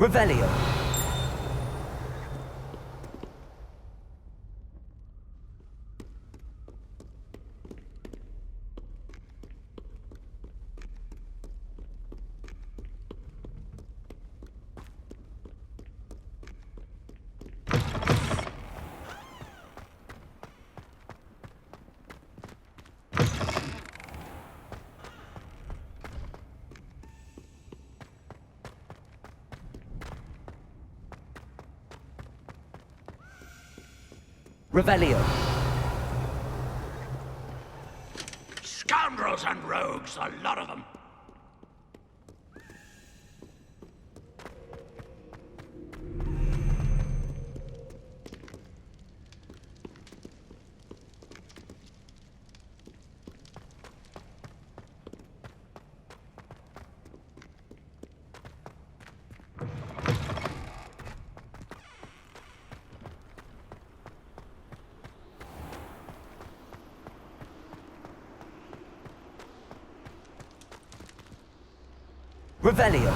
Revelio. Revelio. Scoundrels and rogues, a lot of them. Revelio.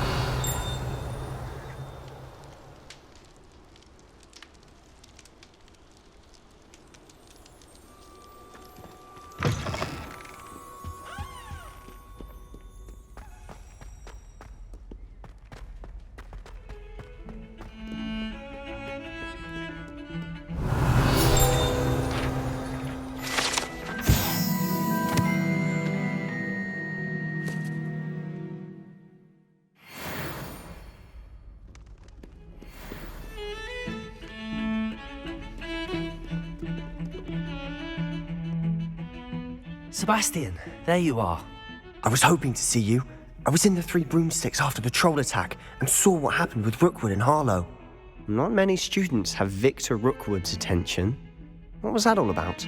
Sebastian, there you are. I was hoping to see you. I was in the Three Broomsticks after the troll attack and saw what happened with Rookwood and Harlow. Not many students have Victor Rookwood's attention. What was that all about?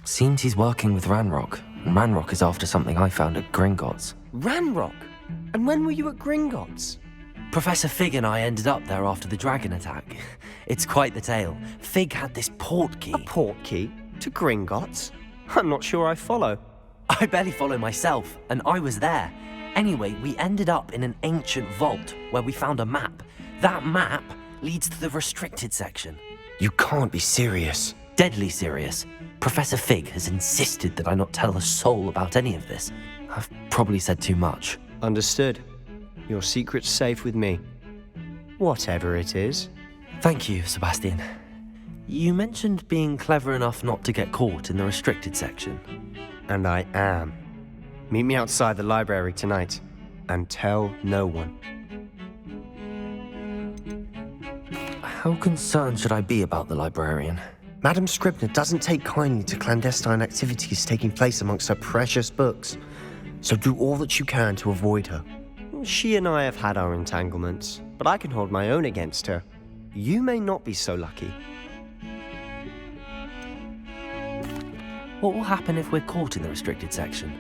Seems he's working with Ranrock, and Ranrock is after something I found at Gringotts. Ranrock? And when were you at Gringotts? Professor Fig and I ended up there after the dragon attack. It's quite the tale. Fig had this port key. A port key? To Gringotts? I'm not sure I follow. I barely follow myself, and I was there. Anyway, we ended up in an ancient vault where we found a map. That map leads to the restricted section. You can't be serious. Deadly serious. Professor Fig has insisted that I not tell a soul about any of this. I've probably said too much. Understood. Your secret's safe with me. Whatever it is. Thank you, Sebastian. You mentioned being clever enough not to get caught in the restricted section. And I am. Meet me outside the library tonight, and tell no one. How concerned should I be about the librarian? Madam Scribner doesn't take kindly to clandestine activities taking place amongst her precious books, so do all that you can to avoid her. She and I have had our entanglements, but I can hold my own against her. You may not be so lucky. What will happen if we're caught in the restricted section?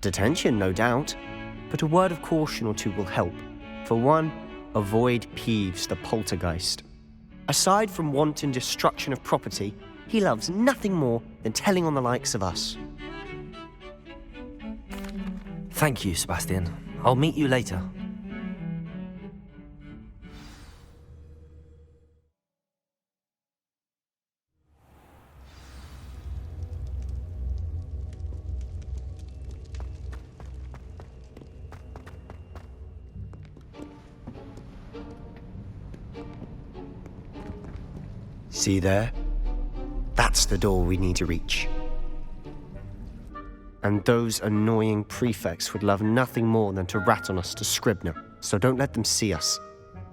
Detention, no doubt, but a word of caution or two will help. For one, avoid Peeves the poltergeist. Aside from wanton destruction of property, he loves nothing more than telling on the likes of us. Thank you, Sebastian. I'll meet you later. See there? That's the door we need to reach. And those annoying prefects would love nothing more than to rat on us to Scribner, so don't let them see us.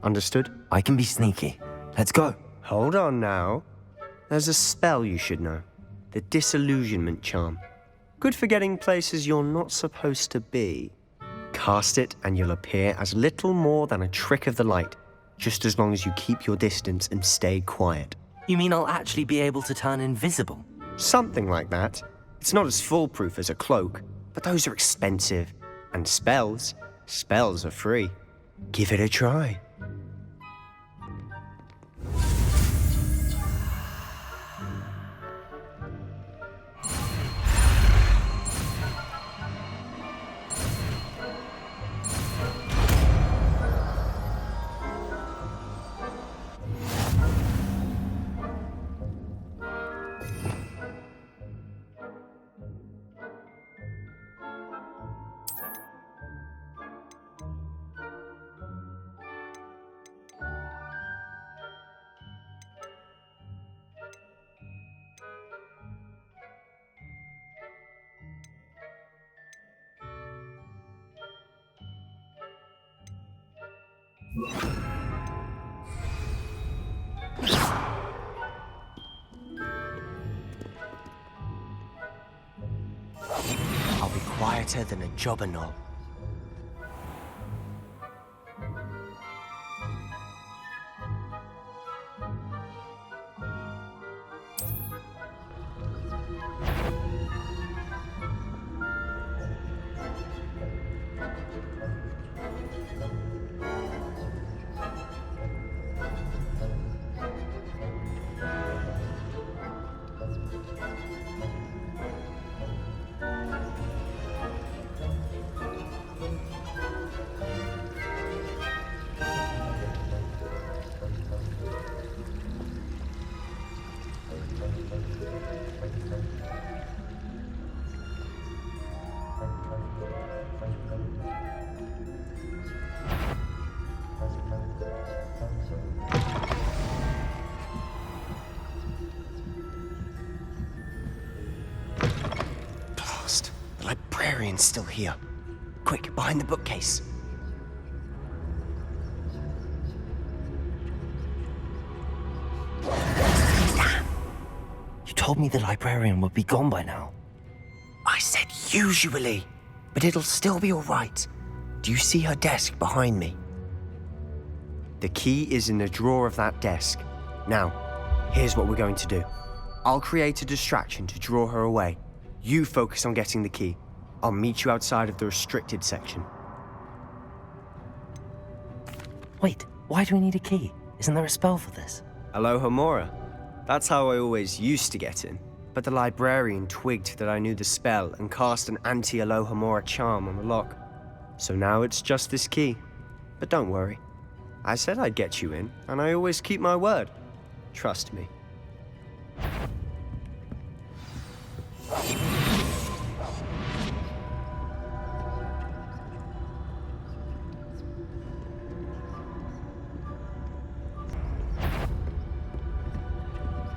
Understood? I can be sneaky. Let's go. Hold on now. There's a spell you should know. The Disillusionment Charm. Good for getting places you're not supposed to be. Cast it and you'll appear as little more than a trick of the light, just as long as you keep your distance and stay quiet. You mean I'll actually be able to turn invisible? Something like that. It's not as foolproof as a cloak, but those are expensive. And spells are free. Give it a try. I'll be quieter than a jobberknoll. Blast! The librarian's still here. Quick, behind the bookcase. You told me the librarian would be gone by now. I said usually, but it'll still be all right. Do you see her desk behind me? The key is in the drawer of that desk. Now, here's what we're going to do. I'll create a distraction to draw her away. You focus on getting the key. I'll meet you outside of the restricted section. Wait, why do we need a key? Isn't there a spell for this? Alohomora. That's how I always used to get in. But the librarian twigged that I knew the spell and cast an anti-Alohomora charm on the lock. So now it's just this key. But don't worry. I said I'd get you in, and I always keep my word. Trust me.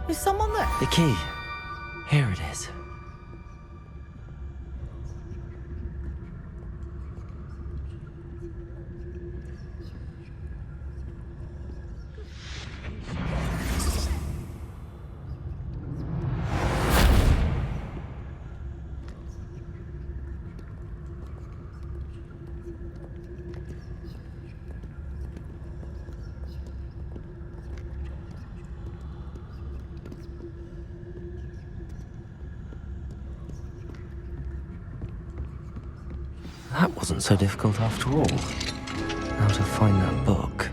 Is someone there? The key. Here it is. That wasn't so difficult after all. Now to find that book.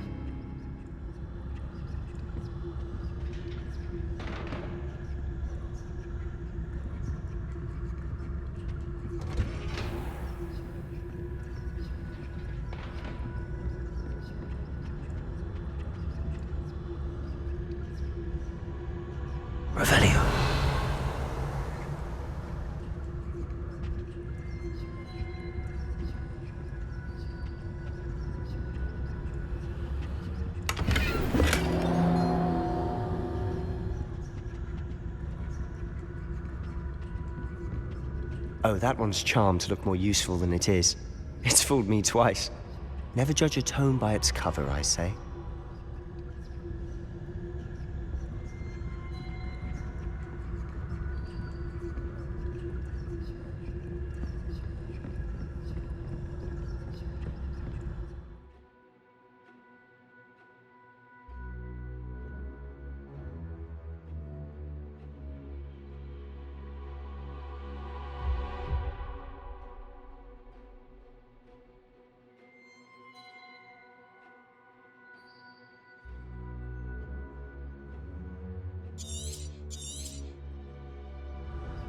Revelio. Oh, that one's charmed to look more useful than it is. It's fooled me twice. Never judge a tome by its cover, I say.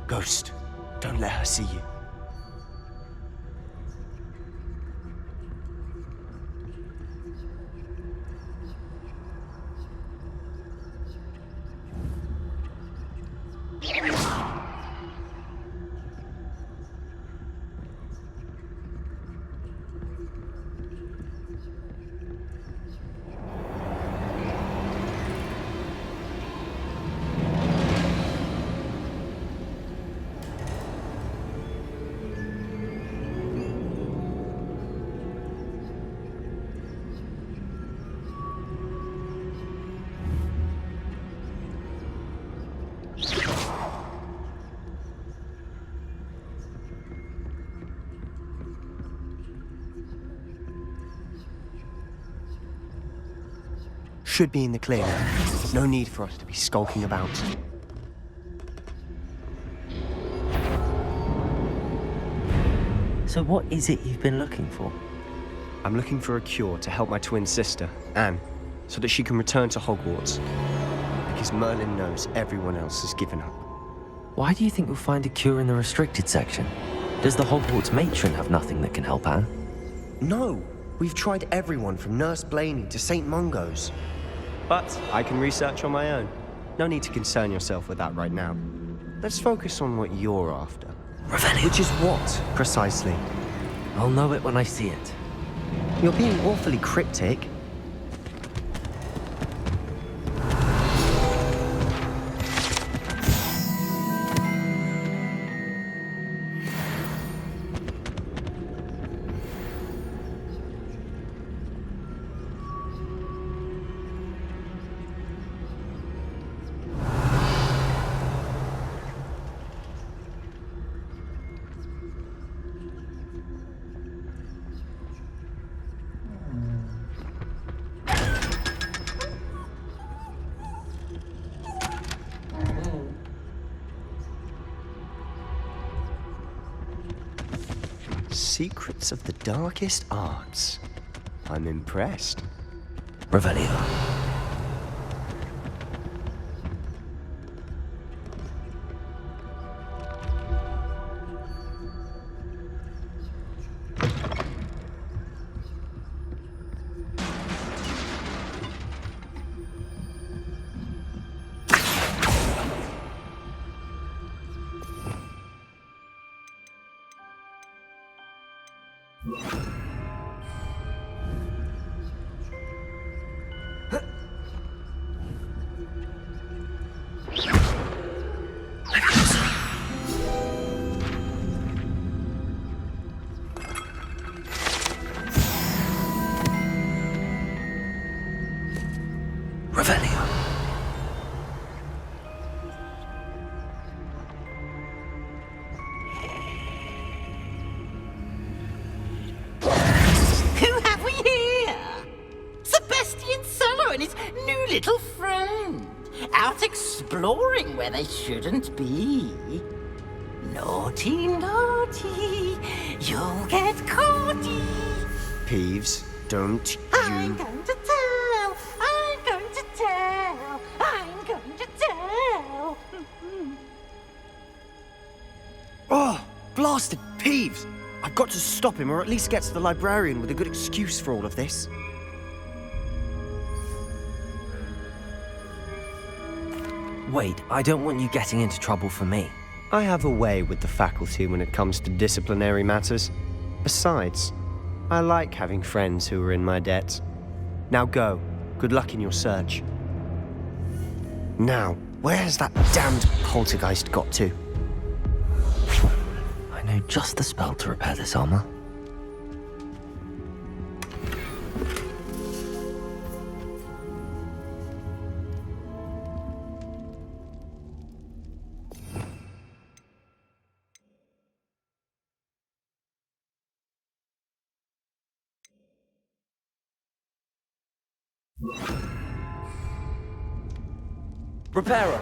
Ghost, don't let her see you. should be in the clear now. No need for us to be skulking about. So what is it you've been looking for? I'm looking for a cure to help my twin sister, Anne, so that she can return to Hogwarts. Because Merlin knows everyone else has given up. Why do you think you'll find a cure in the restricted section? Does the Hogwarts matron have nothing that can help Anne? No! We've tried everyone from Nurse Blaney to St. Mungo's. But I can research on my own. No need to concern yourself with that right now. Let's focus on what you're after. Revelio. Which is what, precisely? I'll know it when I see it. You're being awfully cryptic. Secrets of the darkest arts. I'm impressed. Revelio. Revelio. Who have we here? Sebastian Solo and his new little friend. Out exploring where they shouldn't be. Naughty, naughty, you'll get caughty. Peeves, don't I'm you... going to tell, I'm going to tell, I'm going to tell. Oh, blasted Peeves! I've got to stop him, or at least get to the librarian with a good excuse for all of this. Wait, I don't want you getting into trouble for me. I have a way with the faculty when it comes to disciplinary matters. Besides, I like having friends who are in my debt. Now go. Good luck in your search. Now, where has that damned poltergeist got to? I know just the spell to repair this armor. Repairer!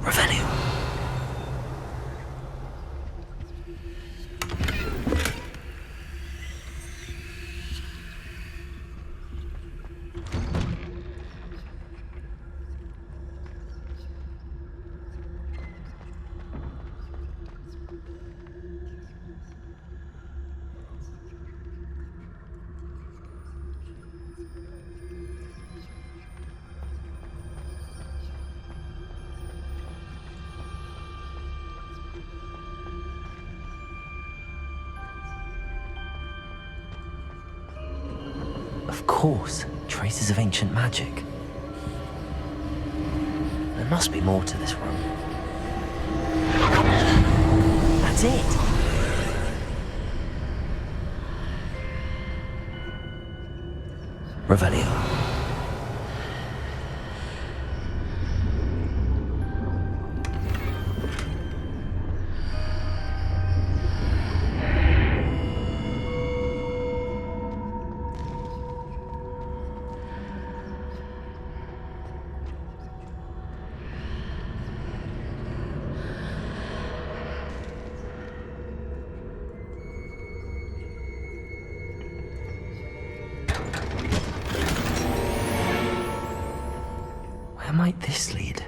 Revelio. Of course, traces of ancient magic. There must be more to this room. That's it! Revelio. might this lead?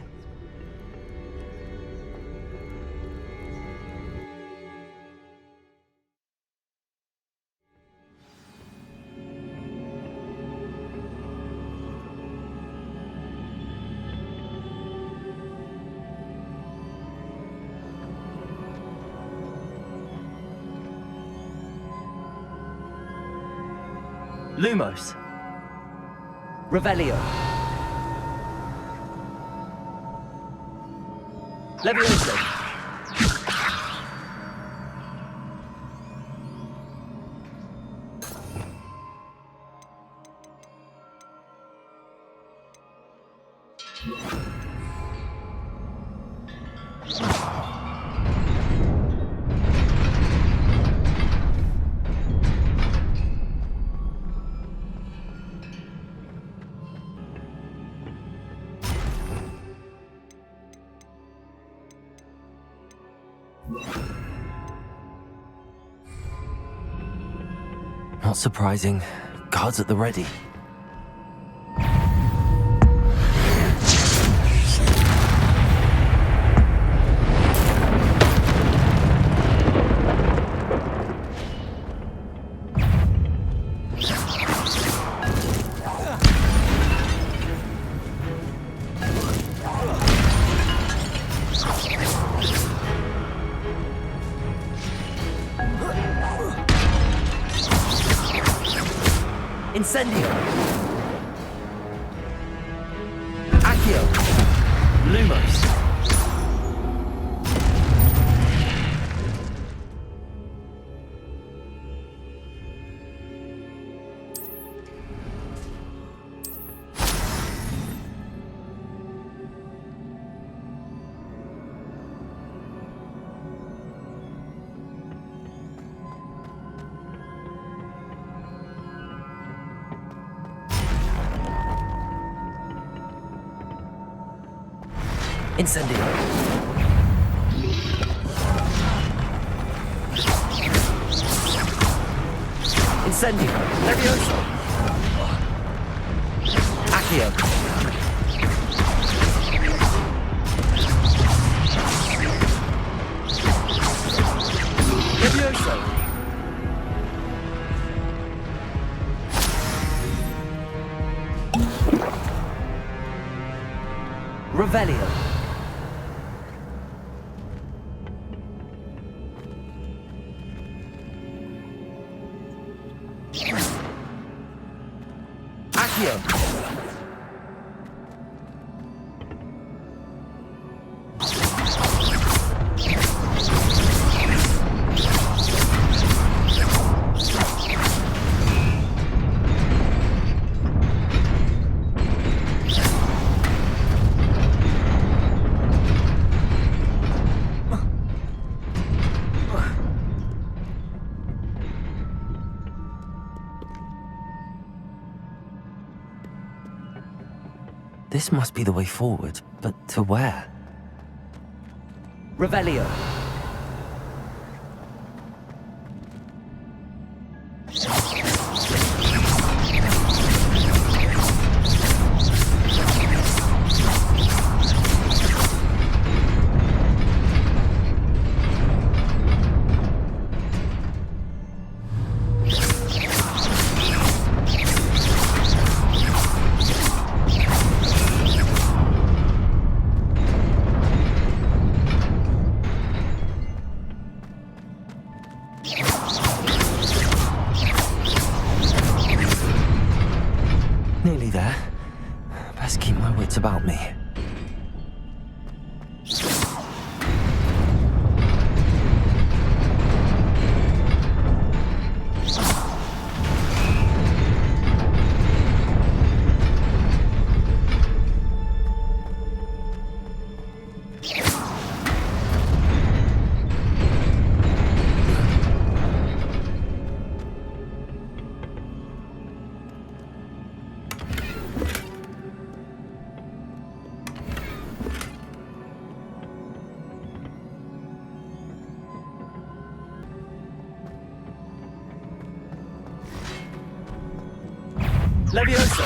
Lumos. Revelio. Levioso. Not surprising. Guards at the ready. Incendio. Accio. Lumos. Incendio. Incendio. Levioso. Accio. Levioso. Revelio. Accio. This must be the way forward, but to where? Revelio. Nearly there. Best keep my wits about me. Levioso.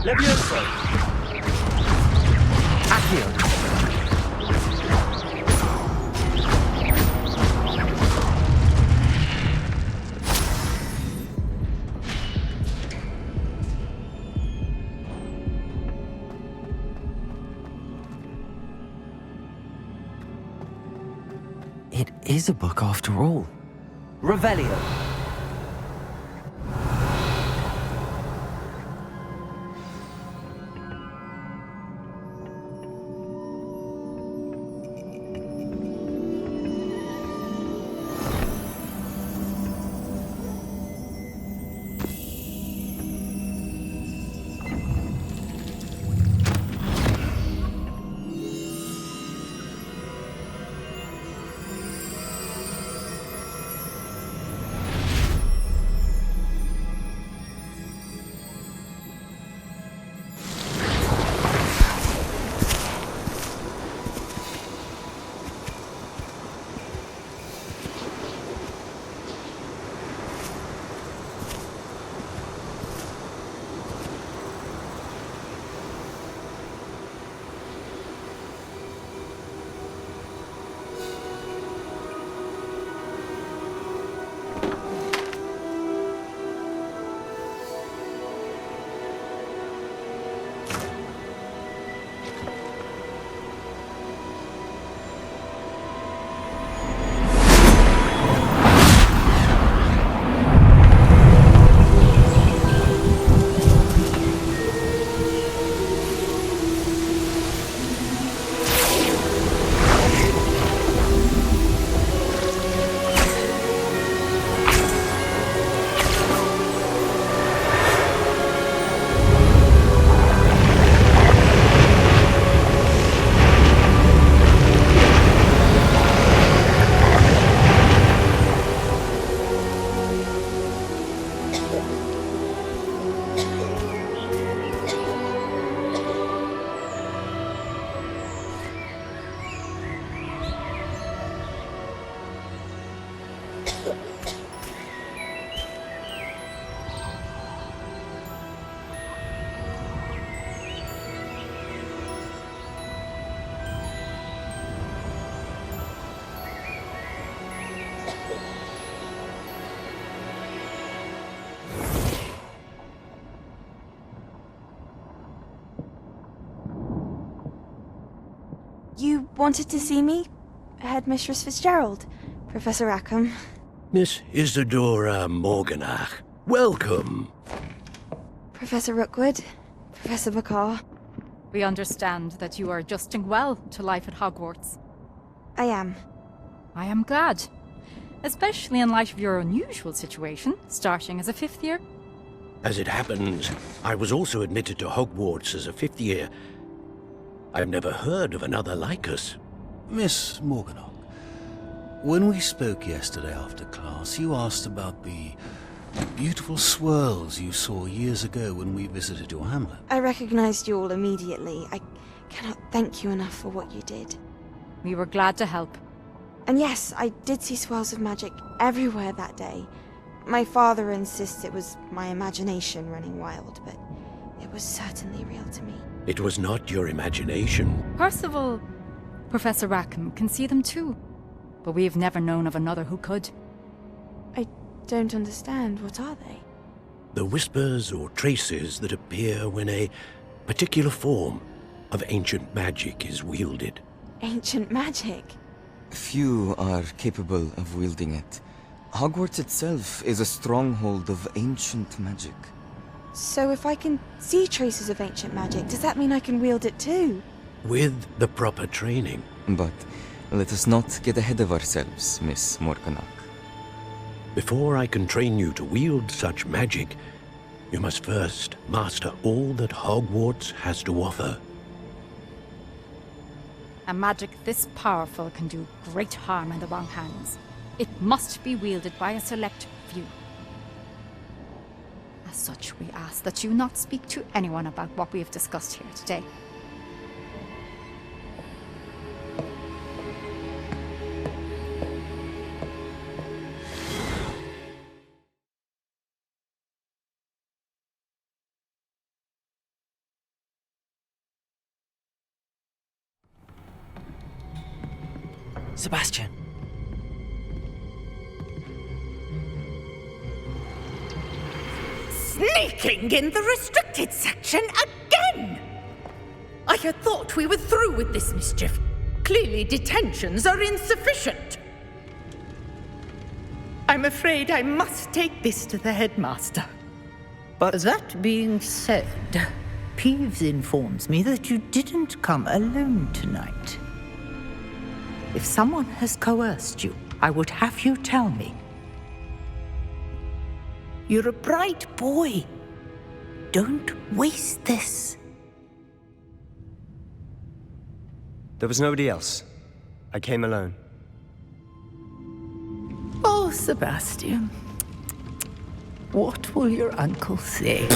Levioso! Accio! It is a book after all. Revelio! You wanted to see me? Headmistress Fitzgerald? Professor Rackham? Miss Isadora Morganach, welcome. Professor Rookwood? Professor Bakar? We understand that you are adjusting well to life at Hogwarts. I am. I am glad. Especially in light of your unusual situation, starting as a fifth year. As it happens, I was also admitted to Hogwarts as a fifth year. I've never heard of another like us. Miss Morganach, when we spoke yesterday after class, you asked about the beautiful swirls you saw years ago when we visited your hamlet. I recognized you all immediately. I cannot thank you enough for what you did. We were glad to help. And yes, I did see swirls of magic everywhere that day. My father insists it was my imagination running wild, but it was certainly real to me. It was not your imagination. Percival, Professor Rackham can see them too. But we have never known of another who could. I don't understand. What are they? The whispers or traces that appear when a particular form of ancient magic is wielded. Ancient magic? Few are capable of wielding it. Hogwarts itself is a stronghold of ancient magic. So if I can see traces of ancient magic, does that mean I can wield it too? With the proper training. But let us not get ahead of ourselves, Miss Morganach. Before I can train you to wield such magic, You must first master all that Hogwarts has to offer. A magic this powerful can do great harm in the wrong hands. It must be wielded by a select few. As such, we ask that you not speak to anyone about what we have discussed here today. Sebastian. Sneaking in the restricted section again! I had thought we were through with this mischief. Clearly detentions are insufficient. I'm afraid I must take this to the headmaster. But That being said, Peeves informs me that you didn't come alone tonight. If someone has coerced you, I would have you tell me. You're a bright boy. Don't waste this. there was nobody else. I came alone. Oh, Sebastian. What will your uncle say?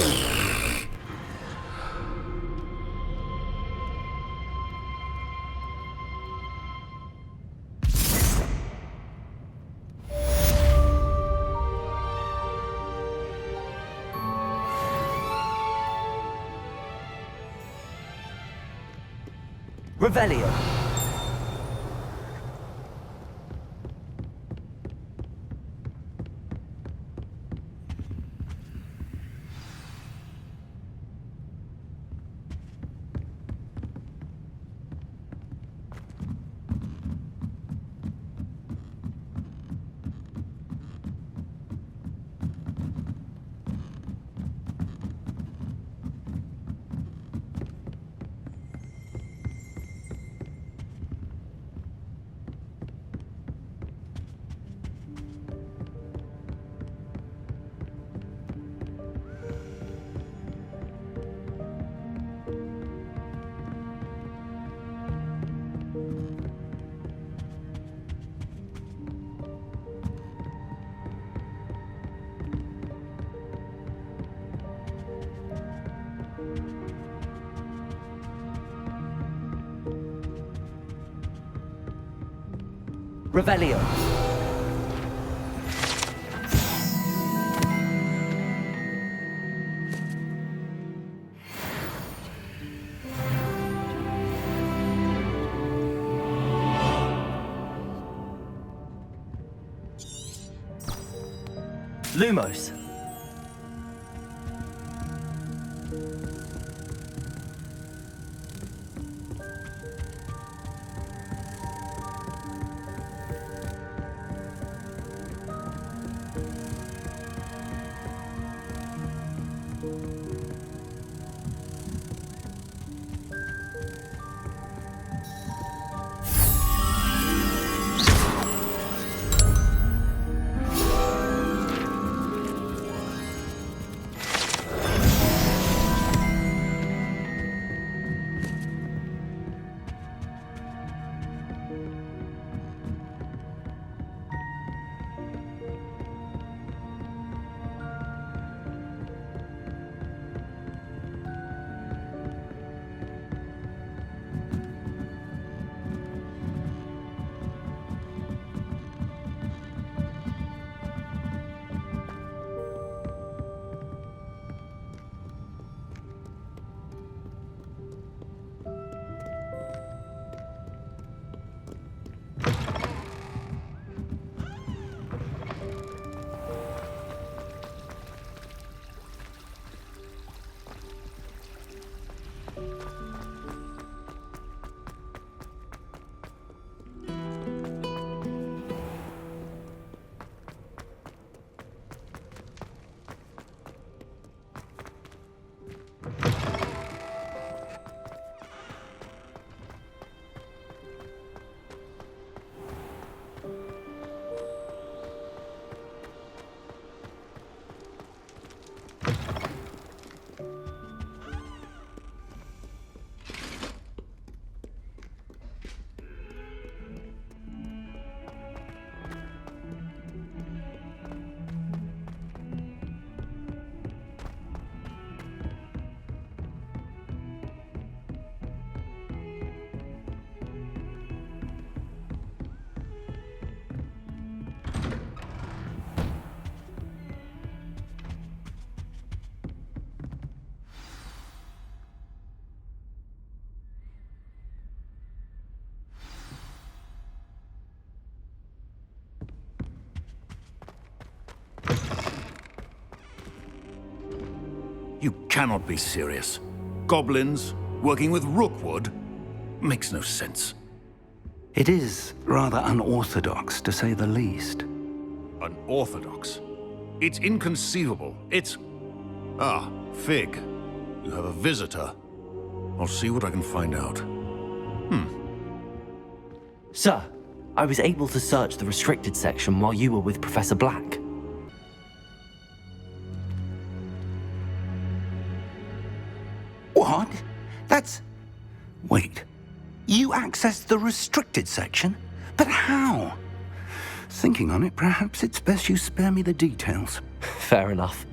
Revelio. Revelio. Lumos. You cannot be serious. Goblins working with Rookwood? Makes no sense. It is rather unorthodox, to say the least. Unorthodox? It's inconceivable. It's... Ah, Fig. You have a visitor. I'll see what I can find out. Sir, I was able to search the restricted section while you were with Professor Black. What? That's... Wait. You accessed the restricted section? But how? Thinking on it, perhaps it's best you spare me the details. Fair enough.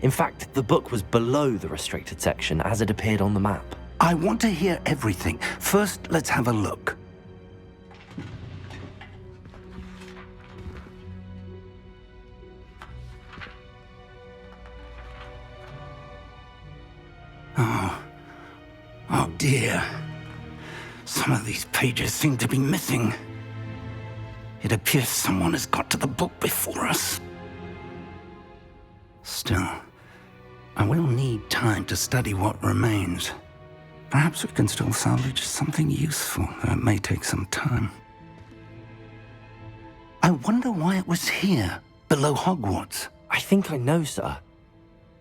In fact, the book was below the restricted section as it appeared on the map. I want to hear everything. First, let's have a look. Oh dear. Some of these pages seem to be missing. It appears someone has got to the book before us. Still, I will need time to study what remains. Perhaps we can still salvage something useful, though it may take some time. I wonder why it was here, below Hogwarts. I think I know, sir.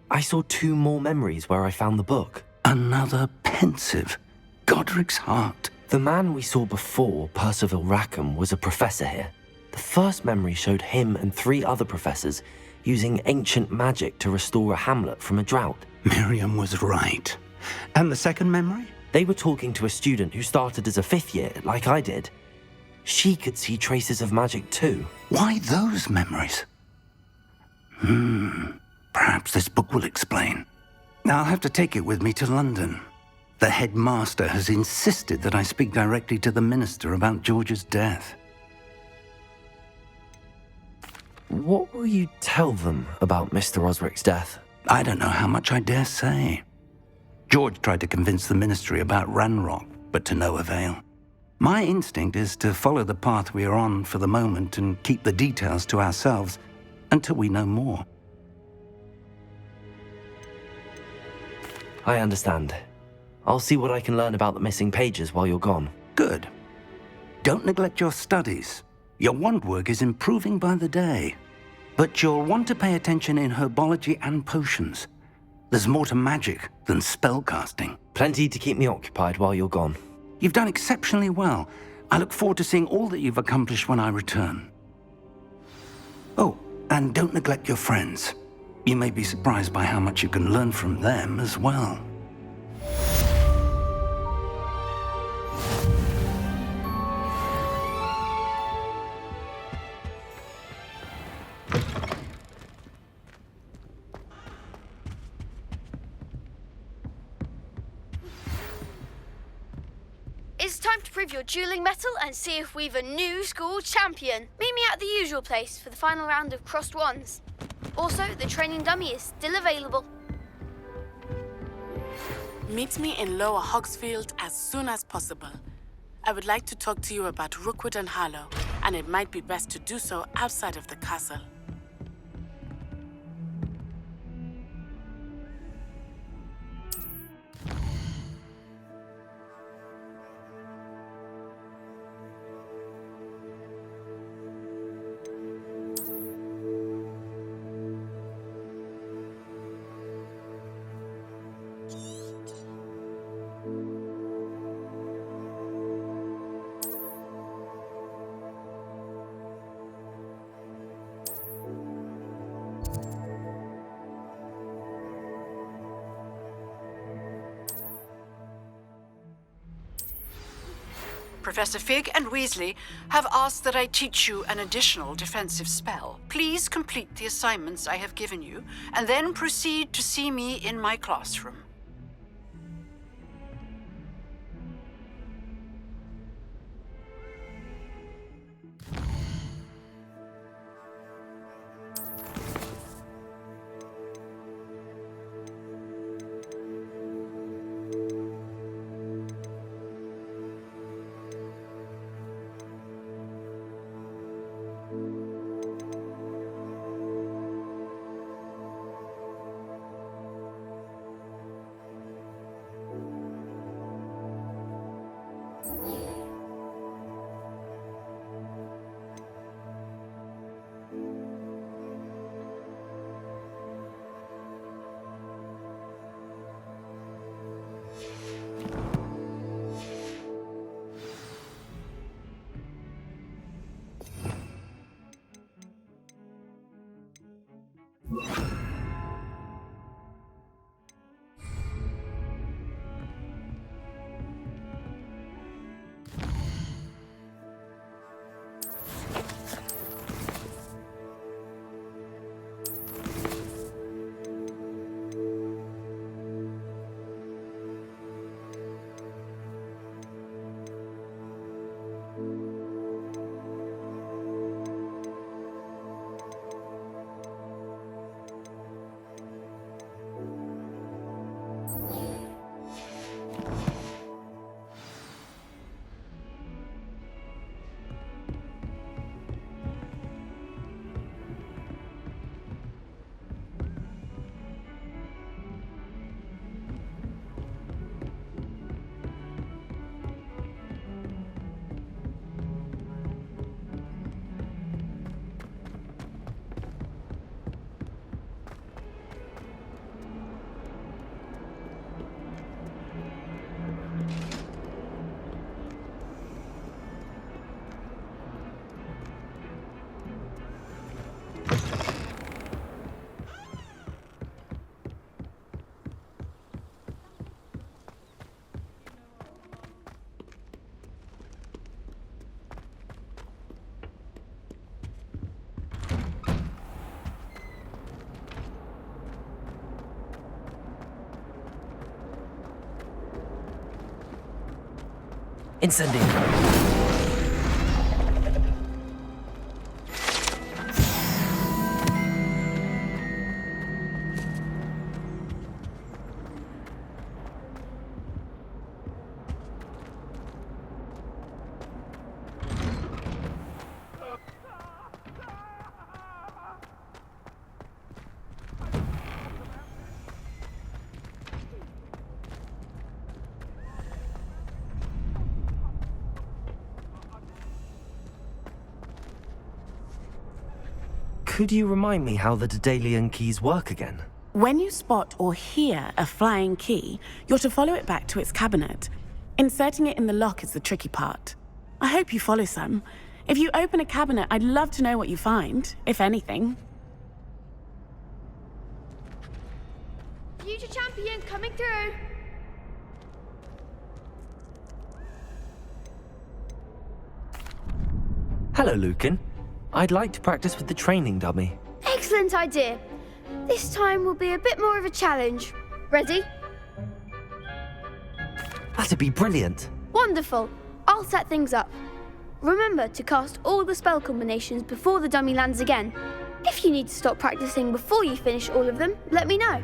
I saw 2 more memories where I found the book. Another pensive. Godric's heart. The man we saw before, Percival Rackham, was a professor here. The first memory showed him and 3 other professors using ancient magic to restore a hamlet from a drought. Miriam was right. And the second memory? They were talking to a student who started as a 5th year, like I did. She could see traces of magic too. Why those memories? Perhaps this book will explain. I'll have to take it with me to London. The headmaster has insisted that I speak directly to the minister about George's death. What will you tell them about Mr. Osric's death? I don't know how much I dare say. George tried to convince the ministry about Ranrock, but to no avail. My instinct is to follow the path we are on for the moment and keep the details to ourselves until we know more. I understand. I'll see what I can learn about the missing pages while you're gone. Good. Don't neglect your studies. Your wand work is improving by the day. But you'll want to pay attention in herbology and potions. There's more to magic than spellcasting. Plenty to keep me occupied while you're gone. You've done exceptionally well. I look forward to seeing all that you've accomplished when I return. Oh, and don't neglect your friends. You may be surprised by how much you can learn from them as well. It's time to prove your dueling mettle and see if we've a new school champion. Meet me at the usual place for the final round of crossed wands. Also, the training dummy is still available. Meet me in Lower Hogsfield as soon as possible. I would like to talk to you about Rookwood and Harlow, and it might be best to do so outside of the castle. Professor Fig and Weasley have asked that I teach you an additional defensive spell. Please complete the assignments I have given you, and then proceed to see me in my classroom. Incendio. Could you remind me how the Daedalian keys work again? When you spot or hear a flying key, you're to follow it back to its cabinet. Inserting it in the lock is the tricky part. I hope you follow some. If you open a cabinet, I'd love to know what you find, if anything. Future champion coming through. Hello, Lucan. I'd like to practice with the training dummy. Excellent idea. This time will be a bit more of a challenge. Ready? That'd be brilliant. Wonderful. I'll set things up. Remember to cast all the spell combinations before the dummy lands again. If you need to stop practicing before you finish all of them, let me know.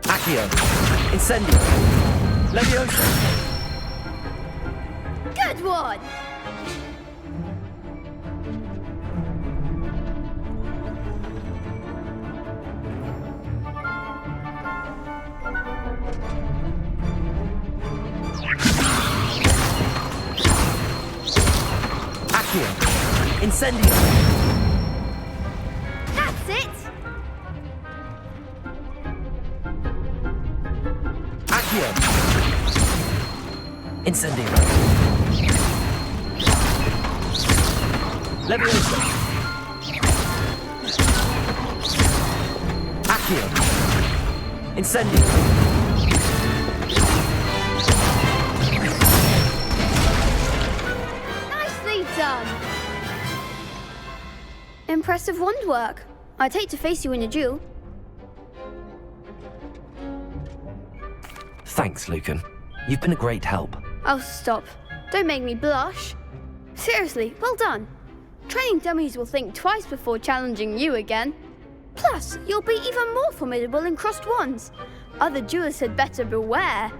Accio. Incendio. Leviosa. Good one! Accio. Incendio. That's it! Accio. Incendio. Leviosa. Accio. Incendio. Nicely done! Impressive wand work. I'd hate to face you in a duel. Thanks, Lucan. You've been a great help. Oh, stop. Don't make me blush. Seriously, well done. Training dummies will think twice before challenging you again. Plus, you'll be even more formidable in crossed wands. Other duelists had better beware.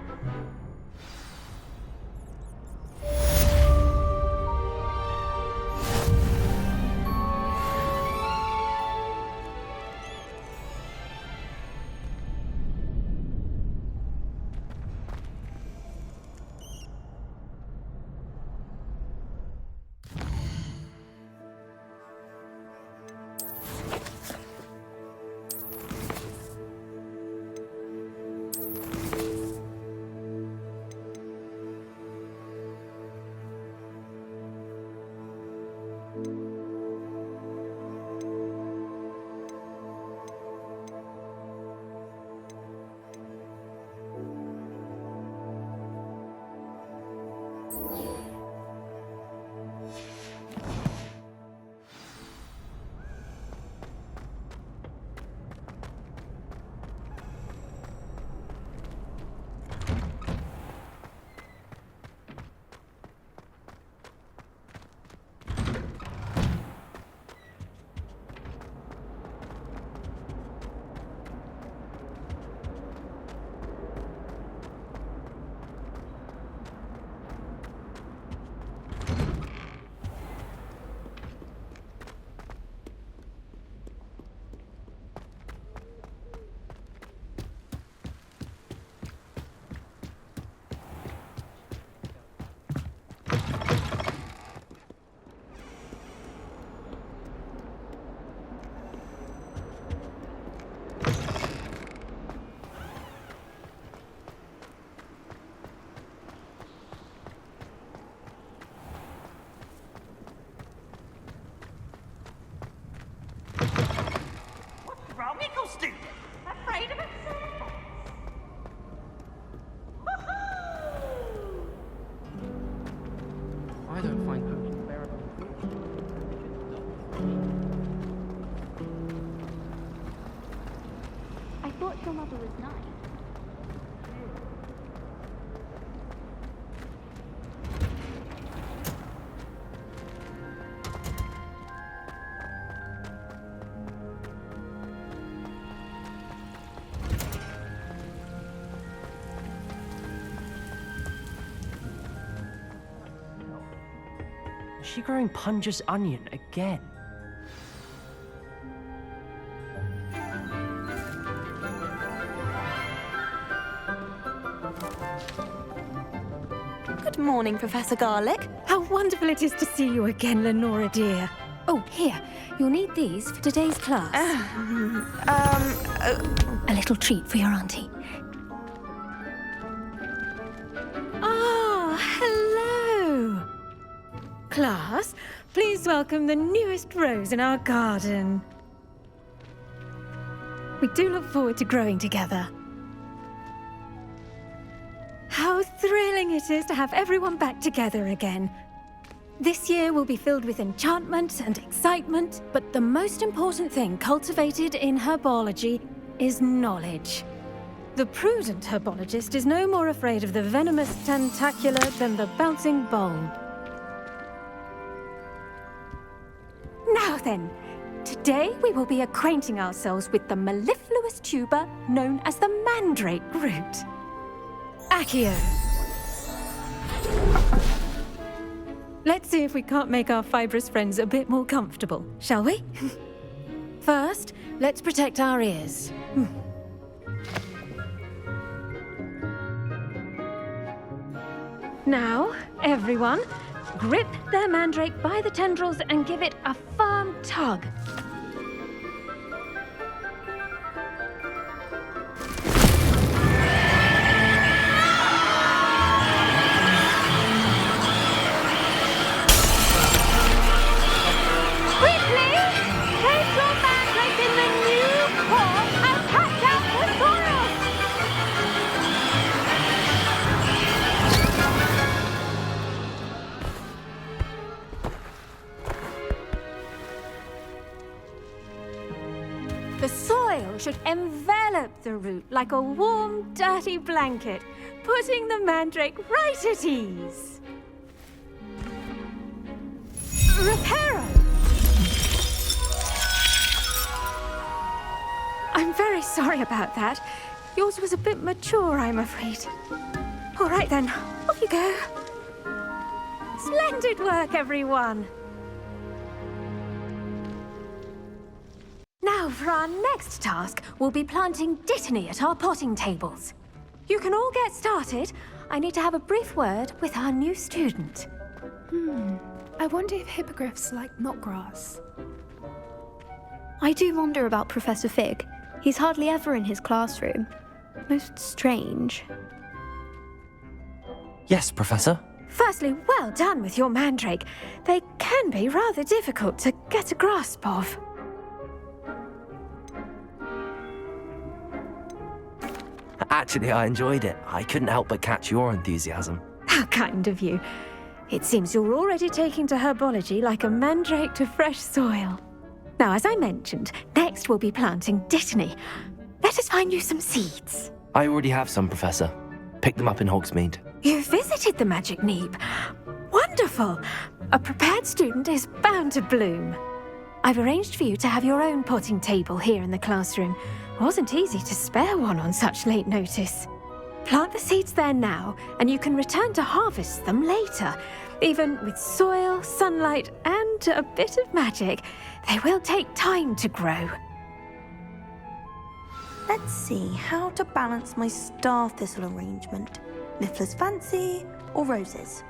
Stupid. Afraid of itself. I don't find poaching bearable. Midsummer's Night. Is she growing Punja's onion again? Good morning, Professor Garlic. How wonderful it is to see you again, Lenora dear. Oh, here. You'll need these for today's class. A little treat for your auntie. Ah, hello. Class, please welcome the newest rose in our garden. We do look forward to growing together. How thrilling it is to have everyone back together again. This year will be filled with enchantment and excitement, but the most important thing cultivated in herbology is knowledge. The prudent herbologist is no more afraid of the venomous tentacula than the bouncing bulb. Now then, today we will be acquainting ourselves with the mellifluous tuber known as the mandrake root. Accio. Let's see if we can't make our fibrous friends a bit more comfortable, shall we? First, let's protect our ears. Now, everyone, grip their mandrake by the tendrils and give it a firm tug. The soil should envelop the root like a warm, dirty blanket, putting the mandrake right at ease. Reparo! I'm very sorry about that. Yours was a bit mature, I'm afraid. All right then, off you go. Splendid work, everyone. Now, for our next task, we'll be planting dittany at our potting tables. You can all get started. I need to have a brief word with our new student. I wonder if hippogriffs like knotgrass. I do wonder about Professor Fig. He's hardly ever in his classroom. Most strange. Yes, Professor. Firstly, well done with your mandrake. They can be rather difficult to get a grasp of. Actually, I enjoyed it. I couldn't help but catch your enthusiasm. How kind of you. It seems you're already taking to herbology like a mandrake to fresh soil. Now, as I mentioned, next we'll be planting dittany. Let us find you some seeds. I already have some, Professor. Picked them up in Hogsmeade. You visited the Magic Neep. Wonderful! A prepared student is bound to bloom. I've arranged for you to have your own potting table here in the classroom. Wasn't easy to spare one on such late notice. Plant the seeds there now, and you can return to harvest them later. Even with soil, sunlight, and a bit of magic, they will take time to grow. Let's see how to balance my star thistle arrangement. Niffler's Fancy or roses?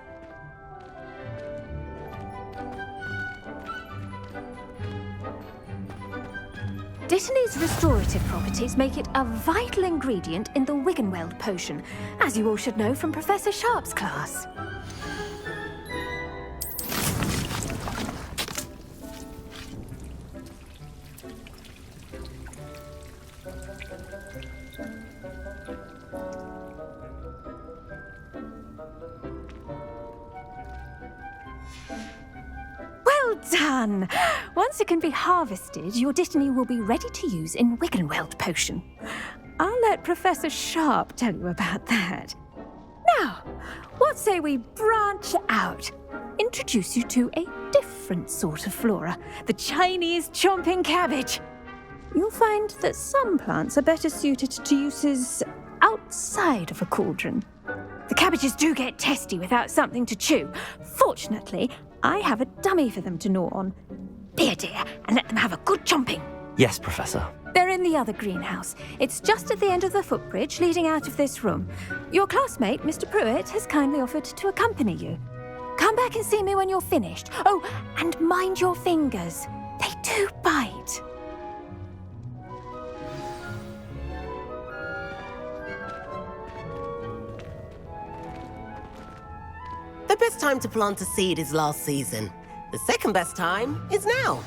Dittany's restorative properties make it a vital ingredient in the Wiggenweld potion, as you all should know from Professor Sharp's class. Well done! Once it can be harvested, your dittany will be ready to use in Wiggenweld potion. I'll let Professor Sharp tell you about that. Now, what say we branch out? Introduce you to a different sort of flora, the Chinese chomping cabbage. You'll find that some plants are better suited to uses outside of a cauldron. The cabbages do get testy without something to chew. Fortunately, I have a dummy for them to gnaw on. Be a dear and let them have a good chomping. Yes, Professor. They're in the other greenhouse. It's just at the end of the footbridge leading out of this room. Your classmate, Mr. Pruitt, has kindly offered to accompany you. Come back and see me when you're finished. Oh, and mind your fingers. They do bite. The best time to plant a seed is last season. The second best time is now.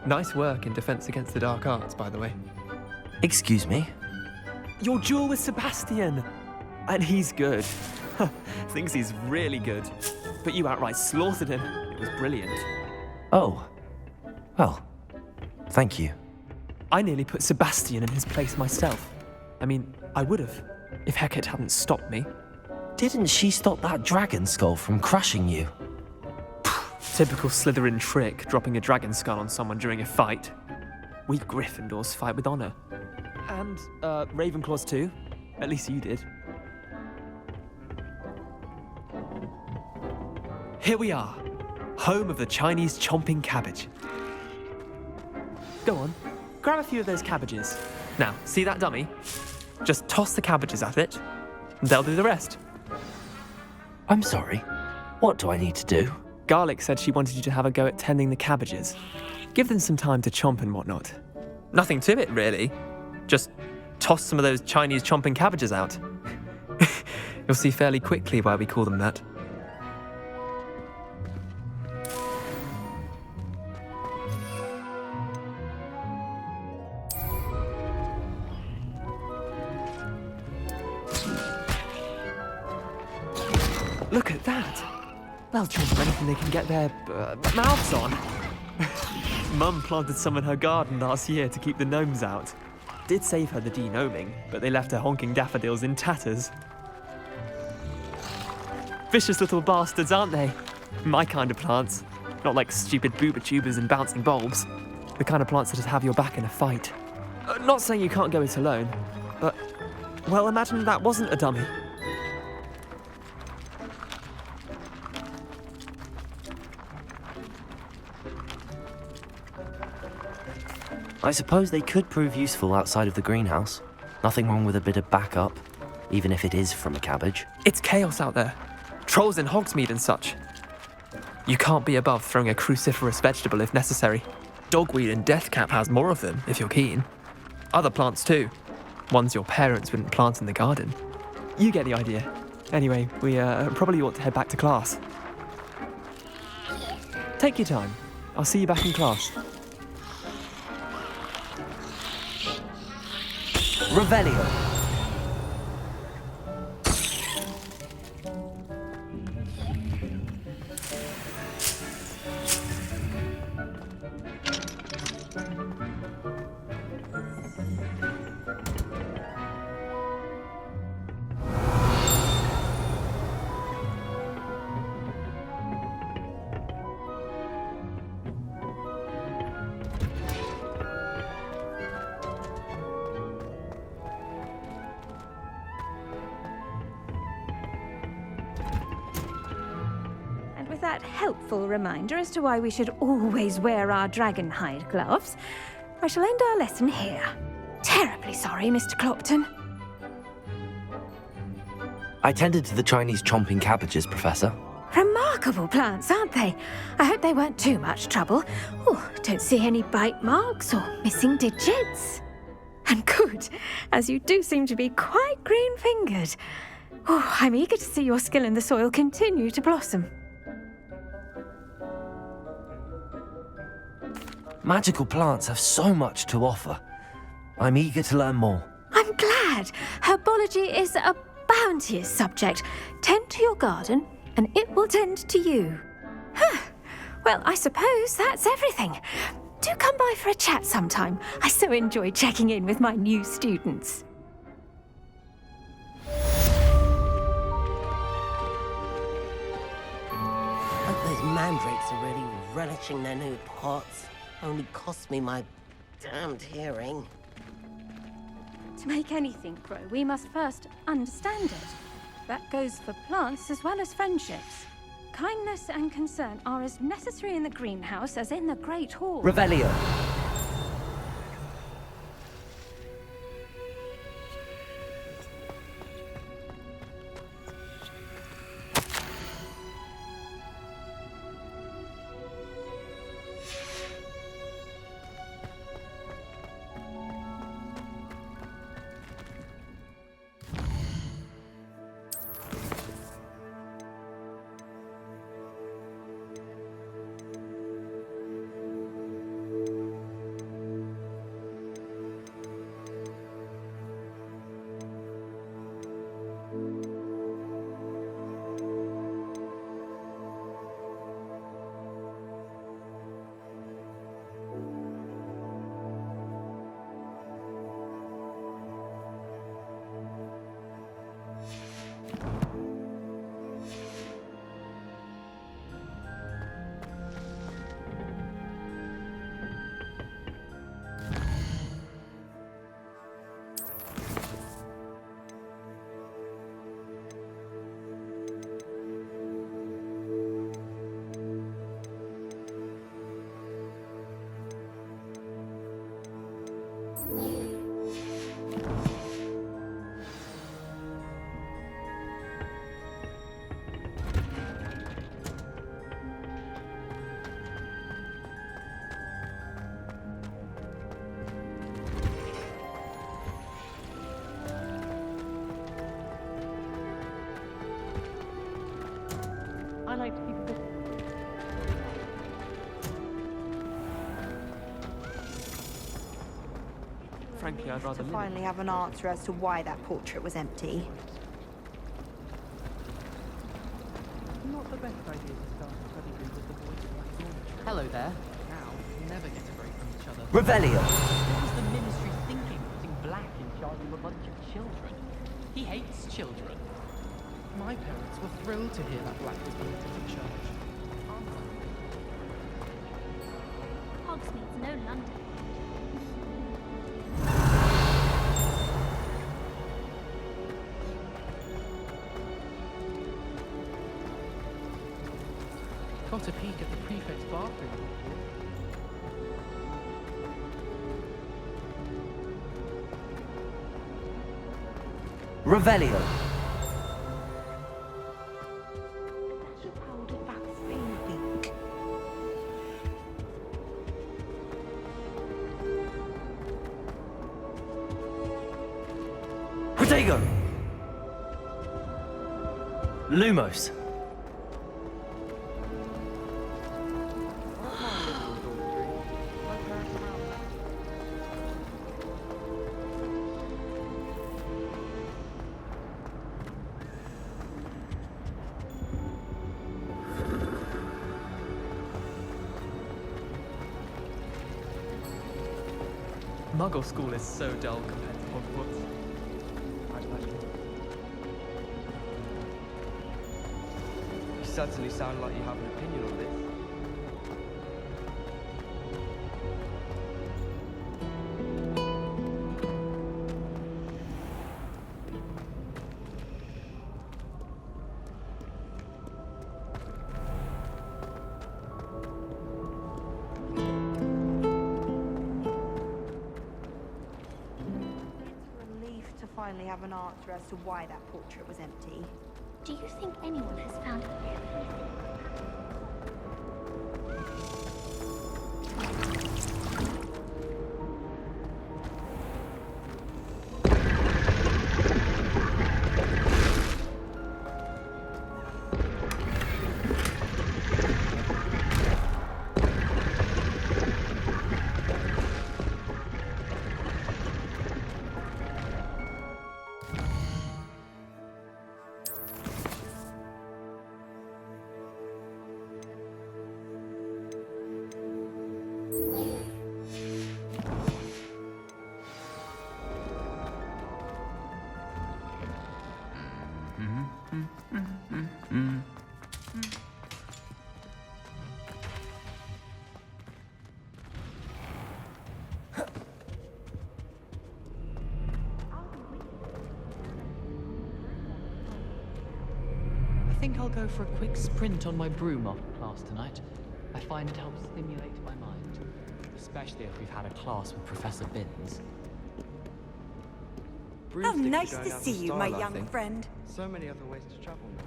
Nice work in Defense Against the Dark Arts, by the way. Excuse me? Your duel with Sebastian! And he's good. Thinks he's really good. But you outright slaughtered him. It was brilliant. Oh. Well, thank you. I nearly put Sebastian in his place myself. I mean, I would have, if Hecate hadn't stopped me. Didn't she stop that dragon skull from crushing you? Typical Slytherin trick, dropping a dragon skull on someone during a fight. We Gryffindors fight with honor. And, Ravenclaws too. At least you did. Here we are, home of the Chinese chomping cabbage. Go on, grab a few of those cabbages. Now, see that dummy? Just toss the cabbages at it, and they'll do the rest. I'm sorry. What do I need to do? Garlic said she wanted you to have a go at tending the cabbages. Give them some time to chomp and whatnot. Nothing to it, really. Just toss some of those Chinese chomping cabbages out. You'll see fairly quickly why we call them that. Look at that! They'll chomp anything they can get their mouths on. Mum planted some in her garden last year to keep the gnomes out. Did save her the denoming, but they left her honking daffodils in tatters. Vicious little bastards, aren't they? My kind of plants. Not like stupid booba tubers and bouncing bulbs. The kind of plants that just have your back in a fight. Not saying you can't go it alone, but, well, imagine that wasn't a dummy. I suppose they could prove useful outside of the greenhouse. Nothing wrong with a bit of backup, even if it is from a cabbage. It's chaos out there. Trolls in Hogsmeade and such. You can't be above throwing a cruciferous vegetable if necessary. Dogweed and deathcap has more of them, if you're keen. Other plants too. Ones your parents wouldn't plant in the garden. You get the idea. Anyway, we probably ought to head back to class. Take your time. I'll see you back in class. Revelio. That helpful reminder as to why we should always wear our dragon hide gloves, I shall end our lesson here. Terribly sorry, Mr. Clopton. I tended to the Chinese chomping cabbages, Professor. Remarkable plants, aren't they? I hope they weren't too much trouble. Oh, don't see any bite marks or missing digits. And good, as you do seem to be quite green-fingered. Oh, I'm eager to see your skill in the soil continue to blossom. Magical plants have so much to offer. I'm eager to learn more. I'm glad. Herbology is a bounteous subject. Tend to your garden, and it will tend to you. Well, I suppose that's everything. Do come by for a chat sometime. I so enjoy checking in with my new students. Hope those mandrakes are really relishing their new pots. Only cost me my damned hearing. To make anything grow, we must first understand it. That goes for plants as well as friendships. Kindness and concern are as necessary in the greenhouse as in the Great Hall. Revelio. I like to keep a bit. Frankly, I'd rather To finally have an answer as to why that portrait was empty. Not the best idea to start a study group with the boys in my dormitory. Hello there. Now, we'll never get a break from each other. Revelio. What was the ministry thinking, putting Black in charge of a bunch of children? He hates children. My parents were thrilled to hear that Black was being put in charge. Hogsmeade's no London. Got a peek at the prefect's bathroom. Revelio. Protego. Lumos. Muggle school is so dull compared to Hogwarts. You certainly sound like you have an opinion on this. Finally have an answer as to why that portrait was empty. Do you think anyone has found it yet? think I'll go for a quick sprint on my broom after class tonight. I find it helps stimulate my mind, especially if we've had a class with Professor Binns. How Broomsticks nice are to going out see of you, style, my I young think. friend. So many other ways to travel now.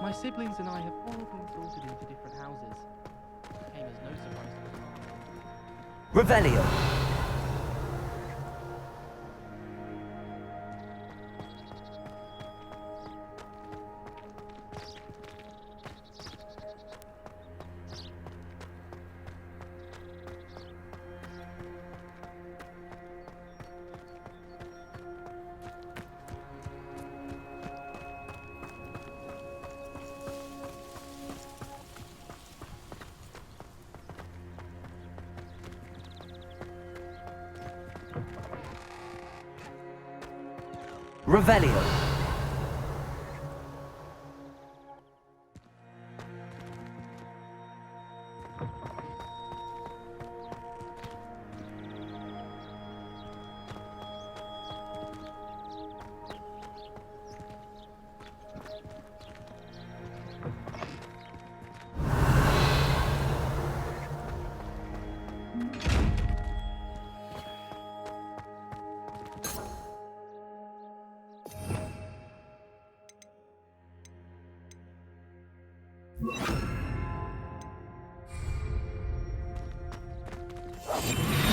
My siblings and I have all been sorted into different houses. It came as no surprise to us. Revelio. Revelio. You